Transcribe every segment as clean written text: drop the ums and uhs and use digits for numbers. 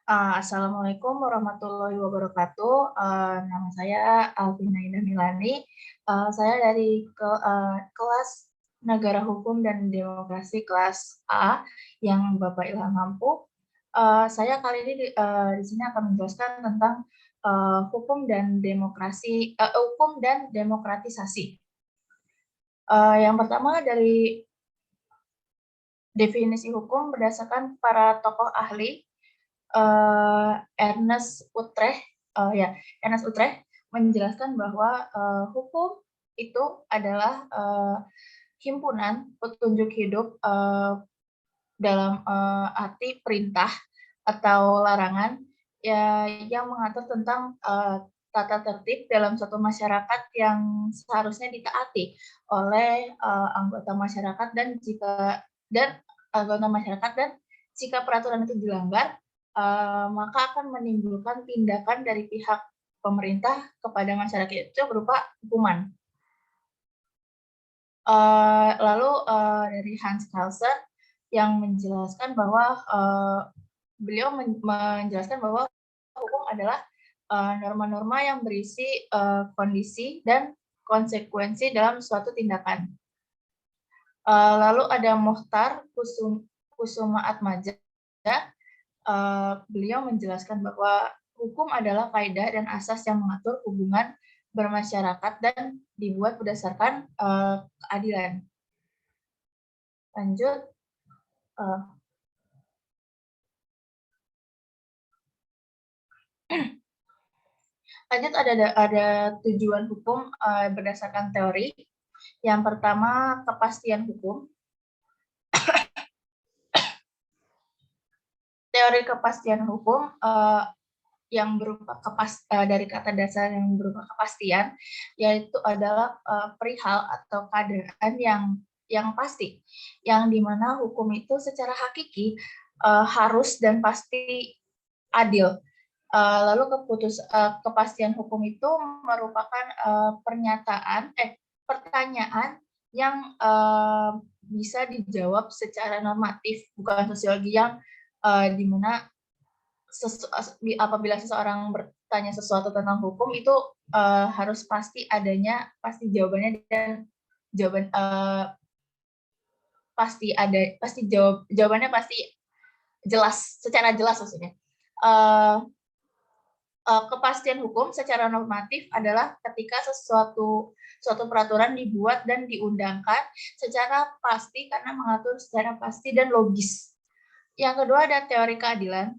Assalamualaikum warahmatullahi wabarakatuh. Nama saya Alvina Indah Milani. Saya dari kelas Negara Hukum dan Demokrasi kelas A yang Bapak Ilham Mampu. Saya kali ini di sini akan menjelaskan tentang hukum dan hukum dan demokratisasi. Yang pertama dari definisi hukum berdasarkan para tokoh ahli. Ernest Utrecht menjelaskan bahwa hukum itu adalah himpunan petunjuk hidup dalam arti perintah atau larangan yang mengatur tentang tata tertib dalam suatu masyarakat yang seharusnya ditaati oleh anggota masyarakat dan jika peraturan itu dilanggar, maka akan menimbulkan tindakan dari pihak pemerintah kepada masyarakat itu berupa hukuman. Lalu dari Hans Kelsen yang menjelaskan bahwa beliau menjelaskan bahwa hukum adalah norma-norma yang berisi kondisi dan konsekuensi dalam suatu tindakan. Lalu ada Mohtar Kusuma Atmaja. Beliau menjelaskan bahwa hukum adalah kaidah dan asas yang mengatur hubungan bermasyarakat dan dibuat berdasarkan keadilan. Lanjut. Lanjut ada tujuan hukum berdasarkan teori. Yang pertama, kepastian hukum. Teori kepastian hukum yang berupa dari kata dasar yang berupa kepastian, yaitu adalah perihal atau keadaan yang pasti, yang dimana hukum itu secara hakiki harus dan pasti adil. Lalu kepastian hukum itu merupakan pertanyaan yang bisa dijawab secara normatif, bukan sosiologi yang dimana apabila seseorang bertanya sesuatu tentang hukum itu harus pasti jawabannya, dan jawabannya pasti jelas, secara jelas maksudnya. Kepastian hukum secara normatif adalah ketika suatu peraturan dibuat dan diundangkan secara pasti karena mengatur secara pasti dan logis. Yang kedua ada teori keadilan.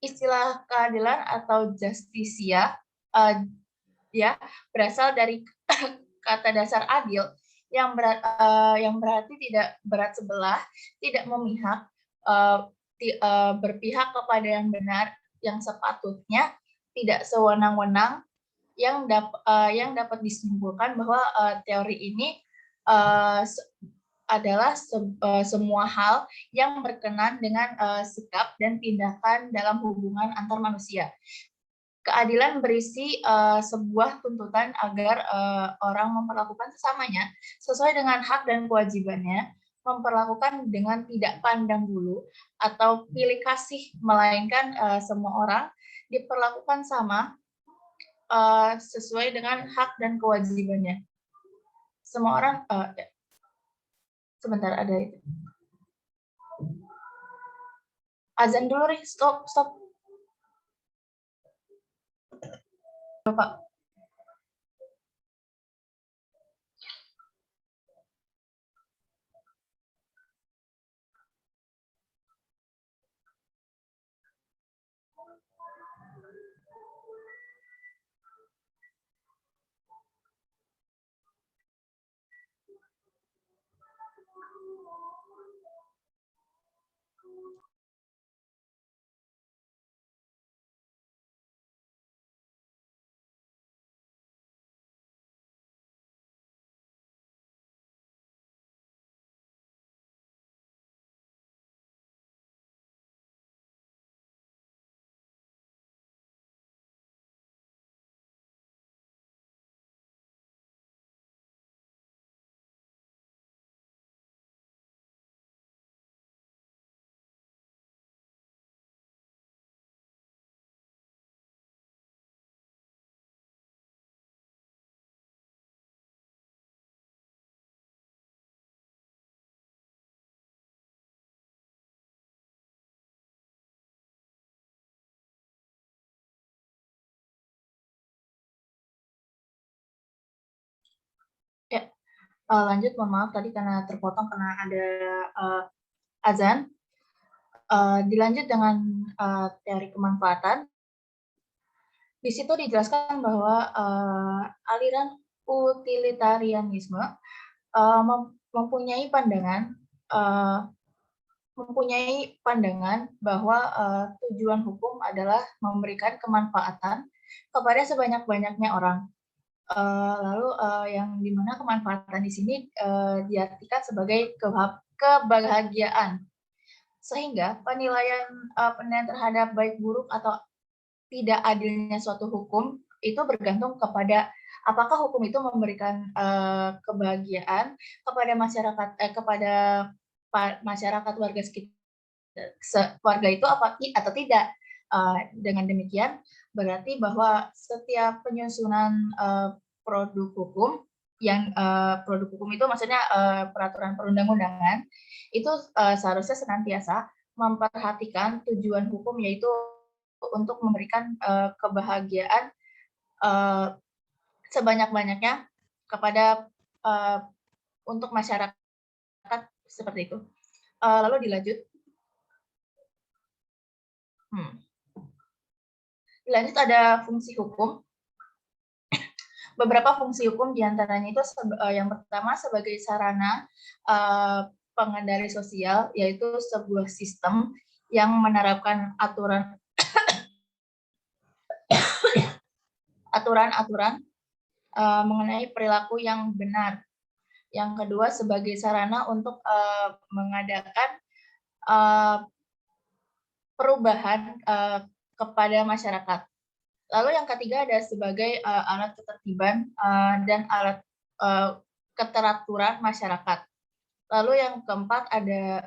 Istilah keadilan atau justisia berasal dari kata dasar adil yang berarti tidak berat sebelah, tidak memihak, berpihak kepada yang benar, yang sepatutnya, tidak sewenang-wenang, yang dapat disimpulkan bahwa teori ini adalah semua hal yang berkenan dengan sikap dan tindakan dalam hubungan antar manusia. Keadilan berisi sebuah tuntutan agar orang memperlakukan sesamanya sesuai dengan hak dan kewajibannya, memperlakukan dengan tidak pandang bulu atau pilih kasih, melainkan semua orang diperlakukan sama sesuai dengan hak dan kewajibannya. Semua orang sebentar, ada itu. Azan dulu, Ri. Stop. Bapak. Lanjut, mohon maaf tadi karena terpotong karena ada azan. Dilanjut dengan teori kemanfaatan. Di situ dijelaskan bahwa aliran utilitarianisme mempunyai pandangan bahwa tujuan hukum adalah memberikan kemanfaatan kepada sebanyak-banyaknya orang. Lalu yang dimana kemanfaatan di sini diartikan sebagai kebahagiaan, sehingga penilaian terhadap baik buruk atau tidak adilnya suatu hukum itu bergantung kepada apakah hukum itu memberikan kebahagiaan kepada masyarakat masyarakat warga sekitar warga itu atau tidak. Dengan demikian berarti bahwa setiap penyusunan produk hukum produk hukum itu maksudnya peraturan perundang-undangan itu seharusnya senantiasa memperhatikan tujuan hukum, yaitu untuk memberikan kebahagiaan sebanyak-banyaknya kepada untuk masyarakat seperti itu. Lalu dilanjut. Dilanjut ada fungsi hukum. Beberapa fungsi hukum diantaranya itu yang pertama sebagai sarana pengendali sosial, yaitu sebuah sistem yang menerapkan aturan-aturan mengenai perilaku yang benar. Yang kedua sebagai sarana untuk mengadakan perubahan kepada masyarakat. Lalu yang ketiga ada sebagai alat ketertiban dan alat keteraturan masyarakat. Lalu yang keempat ada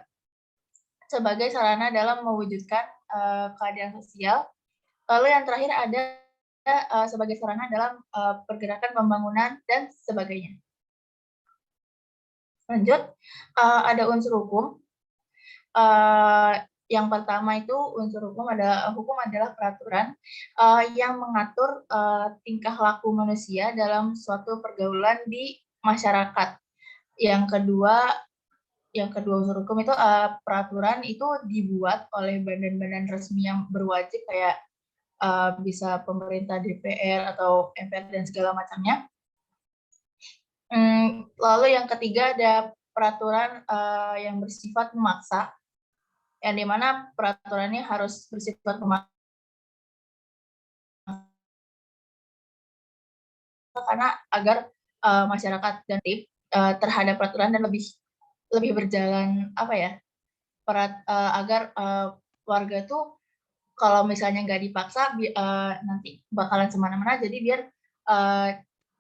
sebagai sarana dalam mewujudkan keadilan sosial. Lalu yang terakhir ada sebagai sarana dalam pergerakan pembangunan dan sebagainya. Lanjut, ada unsur hukum. Yang pertama itu unsur hukum adalah peraturan yang mengatur tingkah laku manusia dalam suatu pergaulan di masyarakat. Yang kedua unsur hukum itu peraturan itu dibuat oleh badan-badan resmi yang berwajib, kayak bisa pemerintah, DPR atau MPR dan segala macamnya. Lalu yang ketiga ada peraturan yang bersifat memaksa, yang dimana peraturannya harus bersifat memaksa karena agar masyarakat dan terhadap peraturan dan lebih berjalan agar warga tuh kalau misalnya nggak dipaksa nanti bakalan semana-mana. Jadi biar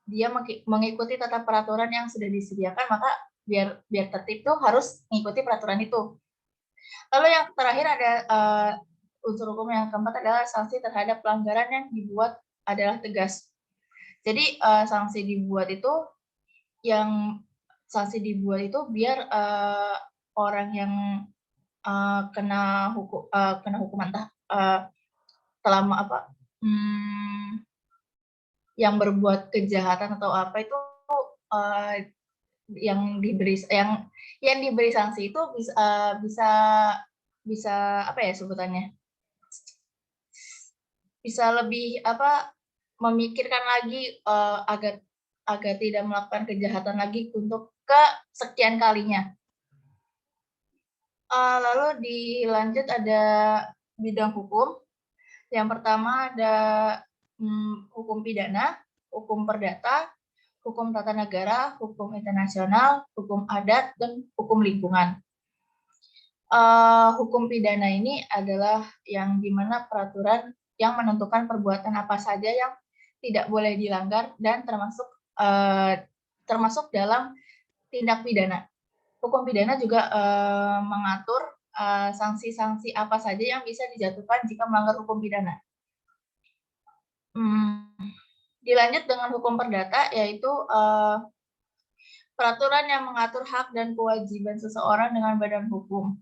dia mengikuti tata peraturan yang sudah disediakan, maka biar tertib tuh harus mengikuti peraturan itu. Lalu yang terakhir ada unsur hukum yang keempat adalah sanksi terhadap pelanggaran yang dibuat adalah tegas. Jadi sanksi dibuat itu biar orang yang kena hukuman selama yang berbuat kejahatan atau apa itu yang diberi sanksi itu bisa apa ya sebutannya, bisa lebih memikirkan lagi agar tidak melakukan kejahatan lagi untuk kesekian kalinya. Lalu dilanjut ada bidang hukum. Yang pertama ada hukum pidana, hukum perdata, hukum tata negara, hukum internasional, hukum adat, dan hukum lingkungan. Hukum pidana ini adalah yang dimana peraturan yang menentukan perbuatan apa saja yang tidak boleh dilanggar dan termasuk dalam tindak pidana. Hukum pidana juga mengatur sanksi-sanksi apa saja yang bisa dijatuhkan jika melanggar hukum pidana. Dilanjut dengan hukum perdata, yaitu peraturan yang mengatur hak dan kewajiban seseorang dengan badan hukum.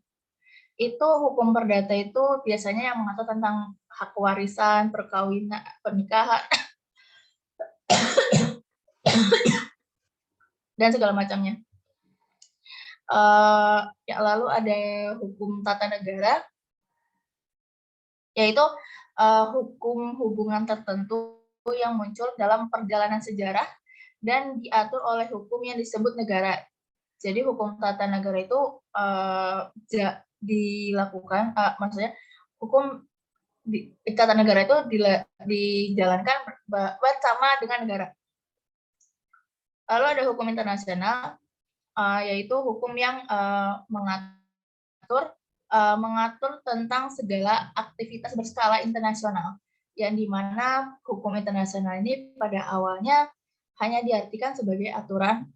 Itu hukum perdata itu biasanya yang mengatur tentang hak warisan, perkawinan, pernikahan, dan segala macamnya. Ya, lalu ada hukum tata negara, yaitu hukum hubungan tertentu yang muncul dalam perjalanan sejarah dan diatur oleh hukum yang disebut negara. Jadi hukum tata negara itu dilakukan, maksudnya hukum tata negara itu dijalankan bersama dengan negara. Lalu ada hukum internasional, yaitu hukum yang mengatur tentang segala aktivitas berskala internasional, yang dimana hukum internasional ini pada awalnya hanya diartikan sebagai aturan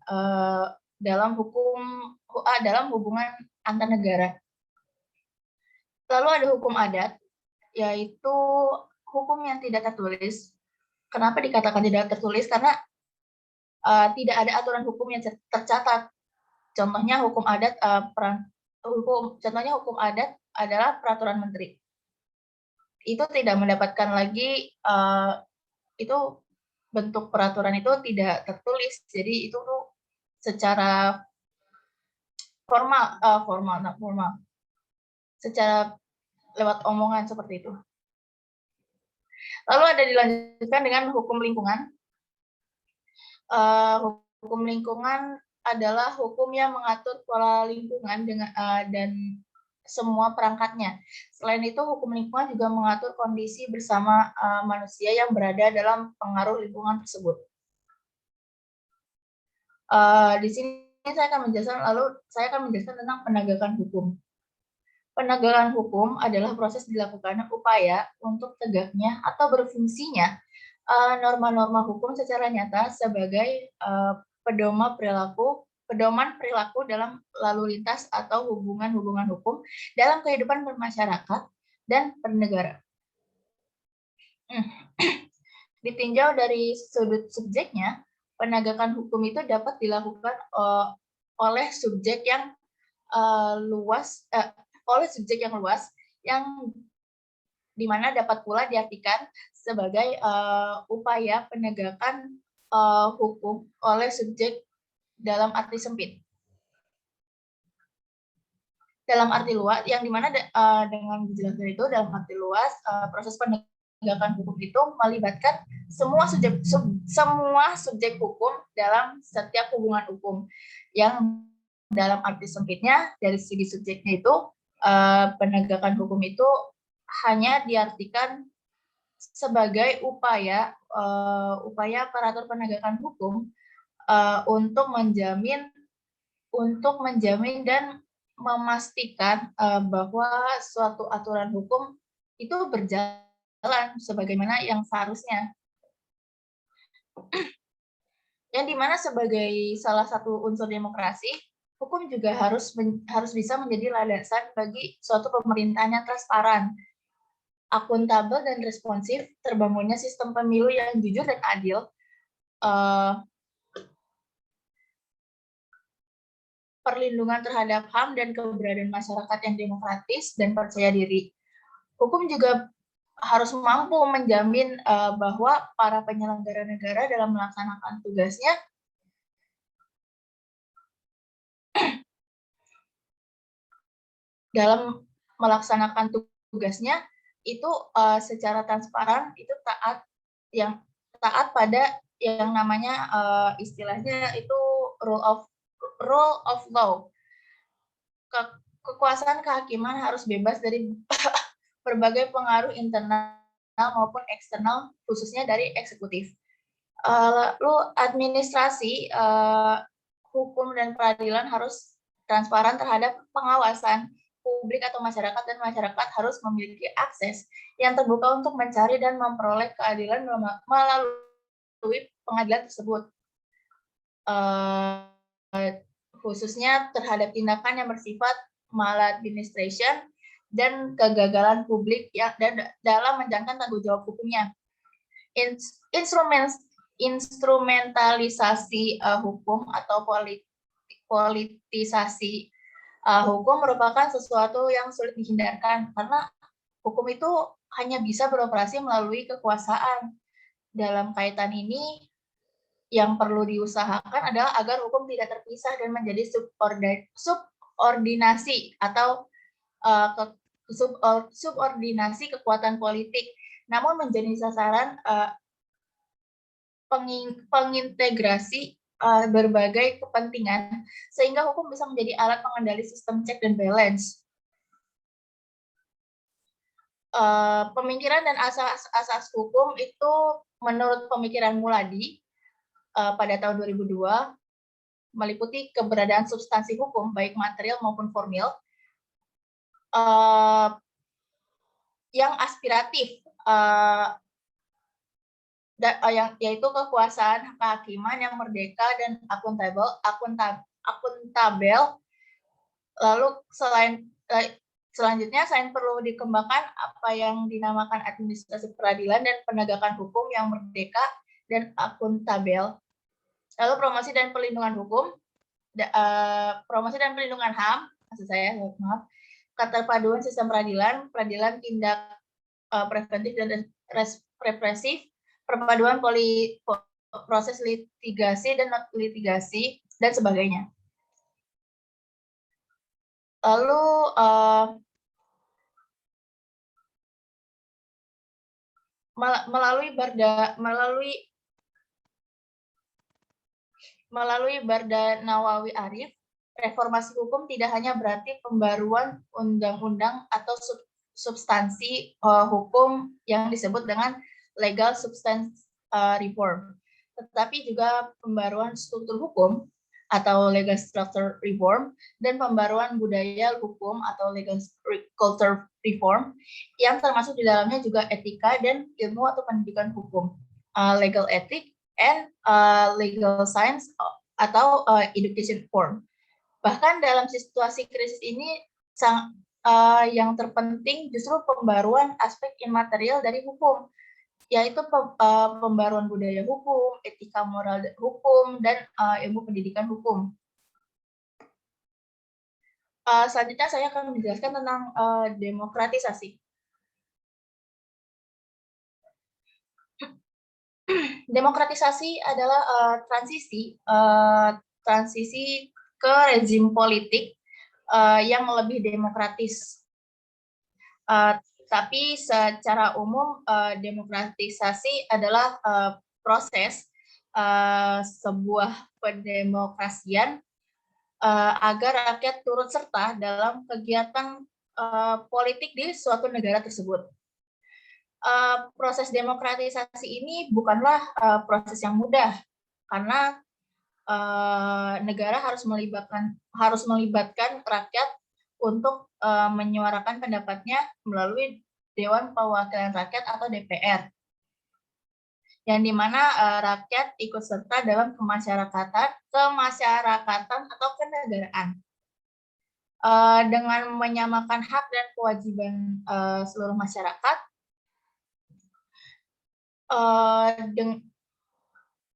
dalam hubungan antar negara. Lalu ada hukum adat, yaitu hukum yang tidak tertulis. Kenapa dikatakan tidak tertulis? Karena tidak ada aturan hukum yang tercatat. Contohnya hukum adat, hukum adat adalah peraturan menteri. Itu tidak mendapatkan lagi, itu bentuk peraturan itu tidak tertulis. Jadi itu tuh secara formal, secara lewat omongan seperti itu. Lalu ada dilanjutkan dengan hukum lingkungan. Hukum lingkungan adalah hukum yang mengatur pola lingkungan dan semua perangkatnya. Selain itu, hukum lingkungan juga mengatur kondisi bersama manusia yang berada dalam pengaruh lingkungan tersebut. Di sini saya akan menjelaskan tentang penegakan hukum. Penegakan hukum adalah proses dilakukannya upaya untuk tegaknya atau berfungsinya norma-norma hukum secara nyata sebagai pedoman perilaku dalam lalu lintas atau hubungan-hubungan hukum dalam kehidupan bermasyarakat dan bernegara. Ditinjau dari sudut subjeknya, penegakan hukum itu dapat dilakukan oleh subjek yang luas, yang dimana dapat pula diartikan sebagai upaya penegakan hukum oleh subjek dalam arti sempit. Dalam arti luas, yang dimana dengan dijelaskan itu dalam arti luas, proses penegakan hukum itu melibatkan semua subjek hukum dalam setiap hubungan hukum. Yang dalam arti sempitnya, dari segi subjeknya itu, penegakan hukum itu hanya diartikan sebagai upaya aparatur penegakan hukum untuk menjamin dan memastikan bahwa suatu aturan hukum itu berjalan sebagaimana yang seharusnya. Yang dimana sebagai salah satu unsur demokrasi, hukum juga harus bisa menjadi landasan bagi suatu pemerintahan yang transparan, akuntabel dan responsif, terbangunnya sistem pemilu yang jujur dan adil, perlindungan terhadap HAM dan keberadaan masyarakat yang demokratis dan percaya diri. Hukum juga harus mampu menjamin bahwa para penyelenggara negara dalam melaksanakan tugasnya itu secara transparan, itu taat pada yang namanya istilahnya itu rule of law. Kekuasaan kehakiman harus bebas dari berbagai pengaruh internal maupun eksternal, khususnya dari eksekutif. Lalu administrasi hukum dan peradilan harus transparan terhadap pengawasan publik atau masyarakat, dan masyarakat harus memiliki akses yang terbuka untuk mencari dan memperoleh keadilan melalui pengadilan tersebut. Khususnya terhadap tindakan yang bersifat maladministration dan kegagalan publik dalam menjalankan tanggung jawab hukumnya. Instrumentalisasi hukum atau politisasi hukum merupakan sesuatu yang sulit dihindarkan, karena hukum itu hanya bisa beroperasi melalui kekuasaan. Dalam kaitan ini, yang perlu diusahakan adalah agar hukum tidak terpisah dan menjadi subordinasi atau subordinasi kekuatan politik, namun menjadi sasaran pengintegrasi berbagai kepentingan, sehingga hukum bisa menjadi alat pengendali sistem check dan balance. Pemikiran dan asas hukum itu menurut pemikiran Muladi pada tahun 2002 meliputi keberadaan substansi hukum baik material maupun formil yang aspiratif, yaitu kekuasaan kehakiman yang merdeka dan akuntabel. Lalu selanjutnya selain perlu dikembangkan apa yang dinamakan administrasi peradilan dan penegakan hukum yang merdeka dan akuntabel. Lalu promosi dan perlindungan hukum, promosi dan perlindungan HAM, maksud saya, maaf, keterpaduan sistem peradilan tindak preventif dan represif, perpaduan proses litigasi dan non litigasi, dan sebagainya. Lalu melalui Barda Nawawi Arif, reformasi hukum tidak hanya berarti pembaruan undang-undang atau substansi hukum yang disebut dengan legal substance reform, tetapi juga pembaruan struktur hukum atau legal structure reform dan pembaruan budaya hukum atau legal culture reform, yang termasuk di dalamnya juga etika dan ilmu atau pendidikan hukum, legal ethics and legal science atau education reform. Bahkan dalam situasi krisis ini yang terpenting justru pembaruan aspek imaterial dari hukum, yaitu pembaruan budaya hukum, etika moral hukum, dan ilmu pendidikan hukum. Selanjutnya saya akan menjelaskan tentang demokratisasi. Demokratisasi adalah transisi ke rezim politik yang lebih demokratis. Tapi secara umum demokratisasi adalah proses sebuah pendemokrasian agar rakyat turut serta dalam kegiatan politik di suatu negara tersebut. Proses demokratisasi ini bukanlah proses yang mudah, karena negara harus melibatkan rakyat untuk menyuarakan pendapatnya melalui Dewan Perwakilan Rakyat atau DPR, yang dimana rakyat ikut serta dalam kemasyarakatan atau kenegaraan. Dengan menyamakan hak dan kewajiban seluruh masyarakat,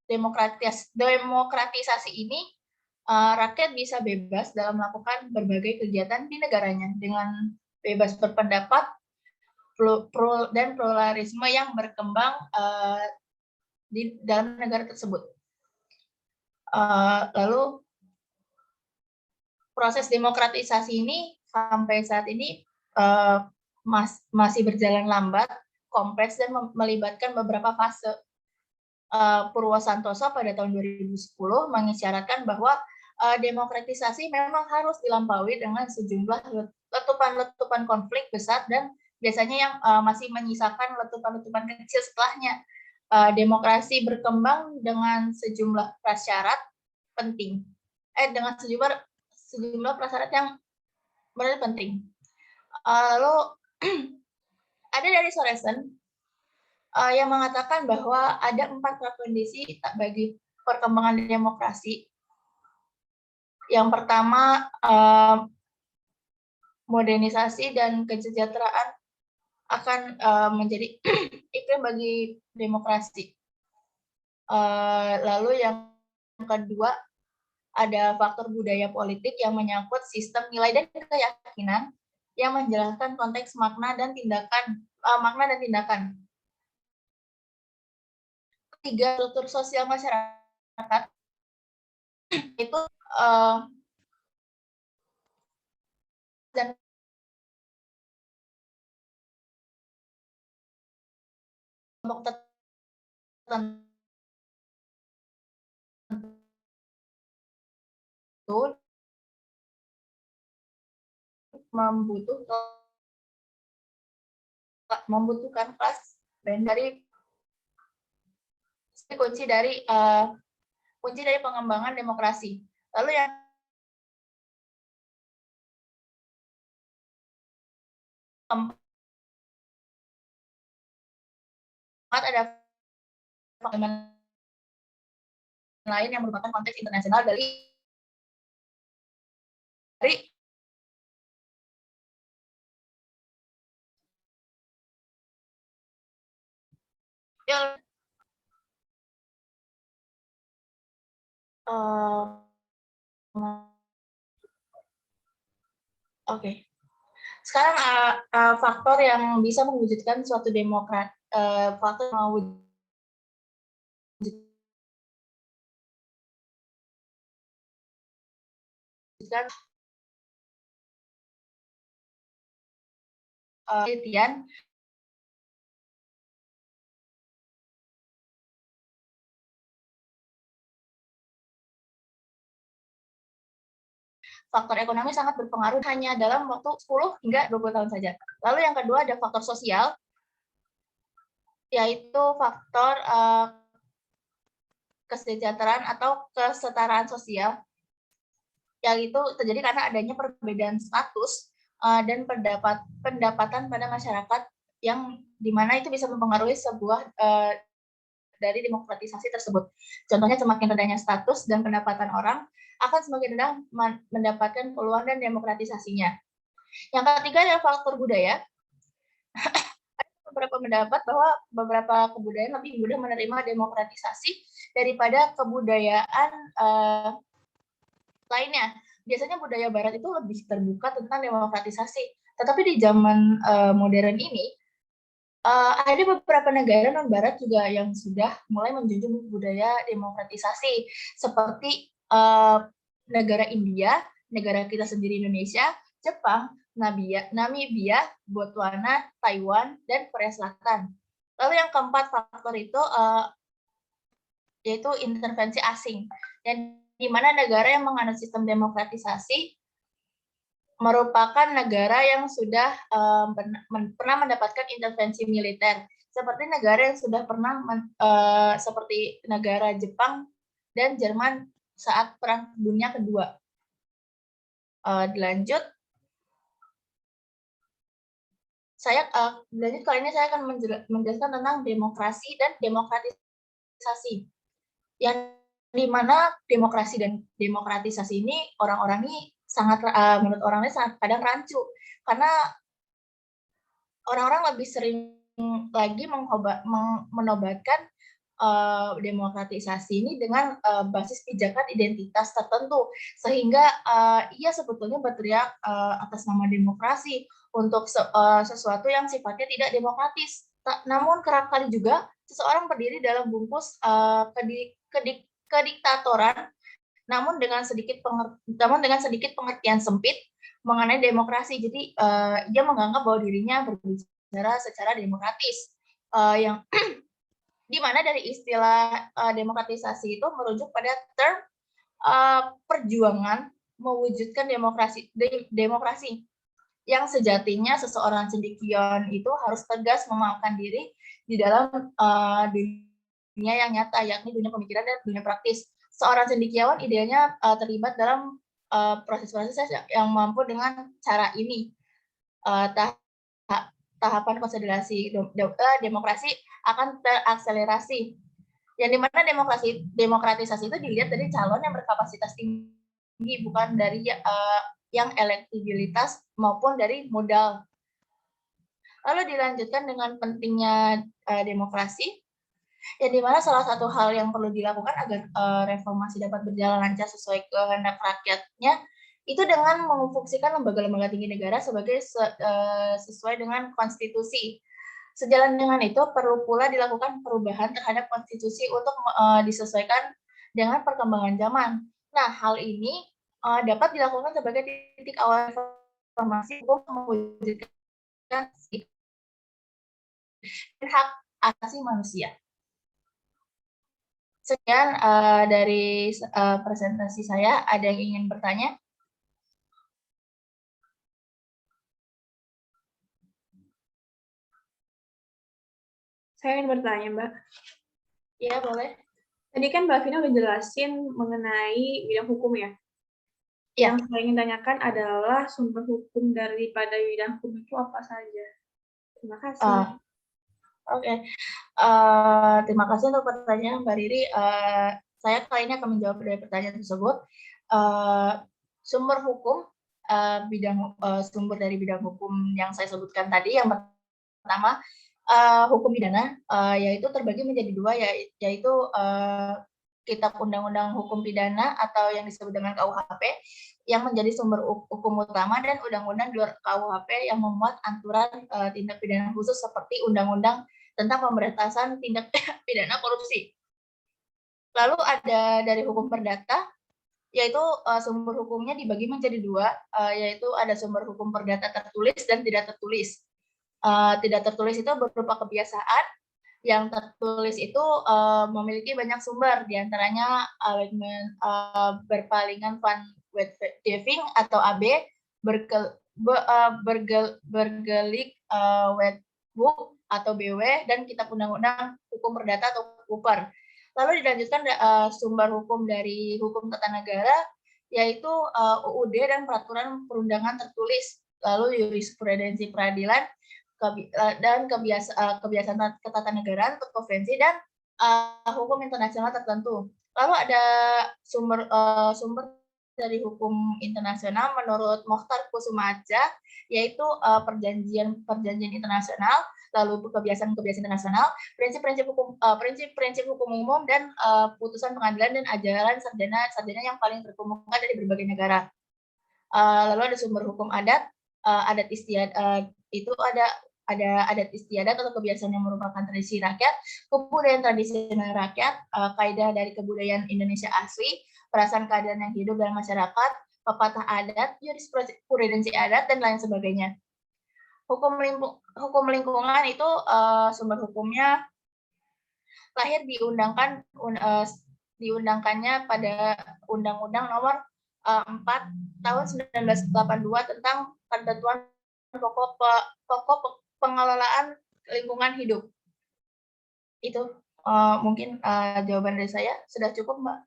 demokratisasi ini rakyat bisa bebas dalam melakukan berbagai kegiatan di negaranya dengan bebas berpendapat dan pluralisme yang berkembang di dalam negara tersebut. Lalu proses demokratisasi ini sampai saat ini masih berjalan lambat, kompleks, dan melibatkan beberapa fase. Purwo Santoso pada tahun 2010 mengisyaratkan bahwa demokratisasi memang harus dilampaui dengan sejumlah letupan-letupan konflik besar, dan biasanya yang masih menyisakan letupan-letupan kecil setelahnya. Demokrasi berkembang dengan sejumlah prasyarat penting, dengan sejumlah prasyarat yang benar penting. Lalu ada dari Sorensen yang mengatakan bahwa ada 4 prakondisi bagi perkembangan demokrasi. Yang pertama, modernisasi dan kesejahteraan akan menjadi iklim bagi demokrasi. Lalu yang kedua, ada faktor budaya politik yang menyangkut sistem nilai dan keyakinan yang menjelaskan konteks makna dan tindakan. Ketiga, struktur sosial masyarakat itu dan kelompok tertentu membutuhkan kelas dan kunci dari pengembangan demokrasi. Lalu yang keempat ada faktor lain yang merupakan konteks internasional dari Oke. Sekarang faktor yang bisa mewujudkan suatu faktor mewujudkan penelitian faktor ekonomi sangat berpengaruh hanya dalam waktu 10 hingga 20 tahun saja. Lalu yang kedua ada faktor sosial, yaitu faktor kesejahteraan atau kesetaraan sosial, yang itu terjadi karena adanya perbedaan status dan pendapatan pada masyarakat yang dimana itu bisa mempengaruhi sebuah dari demokratisasi tersebut. Contohnya semakin rendahnya status dan pendapatan orang akan semakin rendah mendapatkan peluang dan demokratisasinya. Yang ketiga adalah faktor budaya. Beberapa pendapat bahwa beberapa kebudayaan lebih mudah menerima demokratisasi daripada kebudayaan lainnya. Biasanya budaya barat itu lebih terbuka tentang demokratisasi. Tetapi di zaman modern ini, ada beberapa negara non-barat juga yang sudah mulai menjunjung budaya demokratisasi, seperti negara India, negara kita sendiri Indonesia, Jepang, Namibia, Botswana, Taiwan, dan Korea Selatan. Lalu yang keempat faktor itu yaitu intervensi asing, dan di mana negara yang menganut sistem demokratisasi merupakan negara yang sudah pernah mendapatkan intervensi militer, seperti negara yang sudah pernah seperti negara Jepang dan Jerman saat Perang Dunia Kedua. Dilanjut, kali ini saya akan menjelaskan tentang demokrasi dan demokratisasi, yang dimana demokrasi dan demokratisasi ini orang-orang ini sangat menurut orangnya sangat kadang rancu, karena orang-orang lebih sering lagi menobatkan demokratisasi ini dengan basis pijakan identitas tertentu, sehingga ia sebetulnya berteriak atas nama demokrasi untuk sesuatu yang sifatnya tidak demokratis. Namun kerap kali juga seseorang berdiri dalam bungkus kediktatoran, namun dengan sedikit pengertian sempit mengenai demokrasi. Jadi dia menganggap bahwa dirinya berbicara secara demokratis, yang di mana dari istilah demokratisasi itu merujuk pada term perjuangan mewujudkan demokrasi yang sejatinya seseorang cendekiawan itu harus tegas memaafkan diri di dalam dunia yang nyata, yakni dunia pemikiran dan dunia praktis. Seorang cendekiawan idealnya terlibat dalam proses-proses yang mampu dengan cara ini. Tahapan konsolidasi demokrasi akan terakselerasi, yang dimana demokratisasi itu dilihat dari calon yang berkapasitas tinggi, bukan dari yang elektibilitas maupun dari modal. Lalu dilanjutkan dengan pentingnya demokrasi, yang dimana salah satu hal yang perlu dilakukan agar reformasi dapat berjalan lancar sesuai kehendak rakyatnya itu dengan memfungsikan lembaga-lembaga tinggi negara sebagai sesuai dengan konstitusi. Sejalan dengan itu perlu pula dilakukan perubahan terhadap konstitusi untuk disesuaikan dengan perkembangan zaman. Nah, hal ini dapat dilakukan sebagai titik awal reformasi hukum mewujudkan hak asasi manusia. Sekian dari presentasi saya. Ada yang ingin bertanya? Saya ingin bertanya, Mbak. Iya, boleh. Tadi kan Mbak Vina udah jelasin mengenai bidang hukum ya? Ya. Yang saya ingin tanyakan adalah sumber hukum daripada bidang hukum itu apa saja? Terima kasih. Oke. Terima kasih untuk pertanyaan Mbak Riri. Saya kali ini akan menjawab dari pertanyaan tersebut. Sumber hukum, sumber dari bidang hukum yang saya sebutkan tadi, yang pertama hukum pidana, yaitu terbagi menjadi dua, yaitu Kitab Undang-Undang Hukum Pidana atau yang disebut dengan KUHP, yang menjadi sumber hukum utama, dan Undang-Undang di luar KUHP yang memuat aturan tindak pidana khusus seperti Undang-Undang tentang pemberantasan tindak pidana korupsi. Lalu ada dari hukum perdata, yaitu sumber hukumnya dibagi menjadi dua, yaitu ada sumber hukum perdata tertulis dan tidak tertulis. Tidak tertulis itu berupa kebiasaan, yang tertulis itu memiliki banyak sumber, diantaranya berpalingan van Wetgeving atau AB, bergelik Wetboek atau BW, dan Kitab Undang-Undang Hukum Perdata atau KUPER. Lalu dilanjutkan sumber hukum dari hukum tata negara, yaitu UUD dan peraturan perundangan tertulis, lalu jurisprudensi peradilan, dan kebiasaan ketatanegaraan untuk konvensi dan hukum internasional tertentu. Lalu ada sumber dari hukum internasional menurut Mokhtar Kusumaja, yaitu perjanjian internasional, lalu kebiasaan internasional, prinsip-prinsip hukum umum, dan putusan pengadilan dan ajaran sarjana yang paling terkemuka dari berbagai negara. Lalu ada sumber hukum adat, adat istiadat, itu ada adat istiadat atau kebiasaan yang merupakan tradisi rakyat, kebudayaan tradisional rakyat, kaidah dari kebudayaan Indonesia asli, perasaan keadaan yang hidup dalam masyarakat, pepatah adat, jurisprudensi adat, dan lain sebagainya. Hukum lingkungan itu sumber hukumnya lahir diundangkannya pada Undang-Undang Nomor 4 tahun 1982 tentang ketentuan pokok pengelolaan lingkungan hidup. Itu mungkin jawaban dari saya. Sudah cukup, Mbak?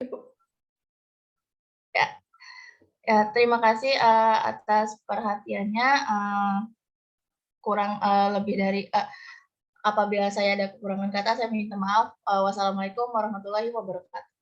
Cukup. Ya, terima kasih atas perhatiannya. Kurang lebih dari apabila saya ada kekurangan kata, saya minta maaf. Wassalamualaikum warahmatullahi wabarakatuh.